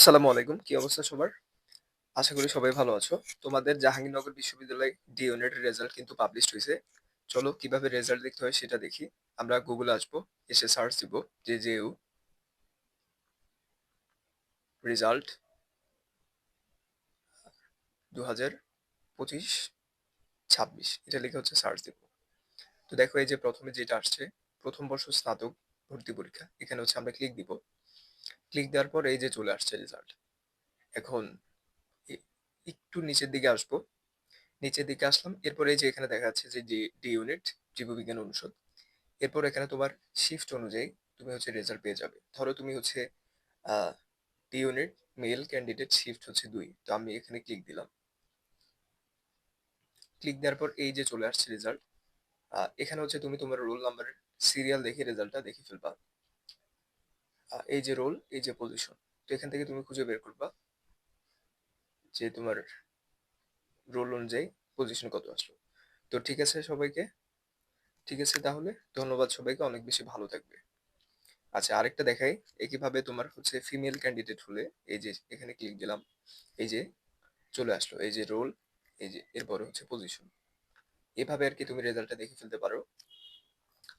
আসসালামু আলাইকুম। কি অবস্থা সবার? আশা করি সবাই ভালো আছো। তোমাদের জাহাঙ্গীরনগর বিশ্ববিদ্যালয় ডি ইউনিটের রেজাল্ট কিন্তু পাবলিশড হইছে। চলো কিভাবে রেজাল্ট দেখতে হয় সেটা দেখি। আমরা গুগলে আসবো, এসে সার্চ দিব জেজেইউ রেজাল্ট 2025-26 এটা লিখে হচ্ছে সার্চ দিব। তো দেখো এই যে প্রথমে যেটা আসছে, প্রথম বর্ষ স্নাতক ভর্তি পরীক্ষা। এখানে হচ্ছে আমরা ক্লিক দিব। ক্লিক দেওয়ার পর এই যে চলে আসছে রেজাল্ট। এখন এ- একটু নিচের দিকে আসবো। নিচের দিকে আসলাম, এরপরে এই যে এখানে দেখা যাচ্ছে যে ডি ডি ইউনিট জীববিজ্ঞান অনুষদ। এরপর এখানে তোমার শিফট অনুযায়ী তুমি হচ্ছে রেজাল্ট পেয়ে যাবে। ধরো তুমি হচ্ছে D unit male candidate shift হচ্ছে 2, তো আমি এখানে ক্লিক দিলাম। ক্লিক দেওয়ার পর এই যে চলে আসছে রেজাল্ট। এখানে হচ্ছে তুমি তোমার রোল নাম্বারের সিরিয়াল দেখে রেজাল্টটা দেখে ফেলবা। এই যে রোল, এই যে পজিশন, তো এখান থেকে তুমি খুঁজে বের করবা যে তোমার রোল অনুযায়ী পজিশন কত আসলো। তো ঠিক আছে সবাইকে, ঠিক আছে তাহলে ধন্যবাদ সবাইকে, অনেক বেশি ভালো থাকবে। আচ্ছা আরেকটা দেখাই, একইভাবে তোমার হচ্ছে ফিমেল ক্যান্ডিডেট হলে এই যে এখানে ক্লিক দিলাম, এই যে চলে আসলো এই যে রোল, এই যে এরপরে হচ্ছে পজিশন। এভাবে আর কি তুমি রেজাল্টটা দেখে ফেলতে পারো।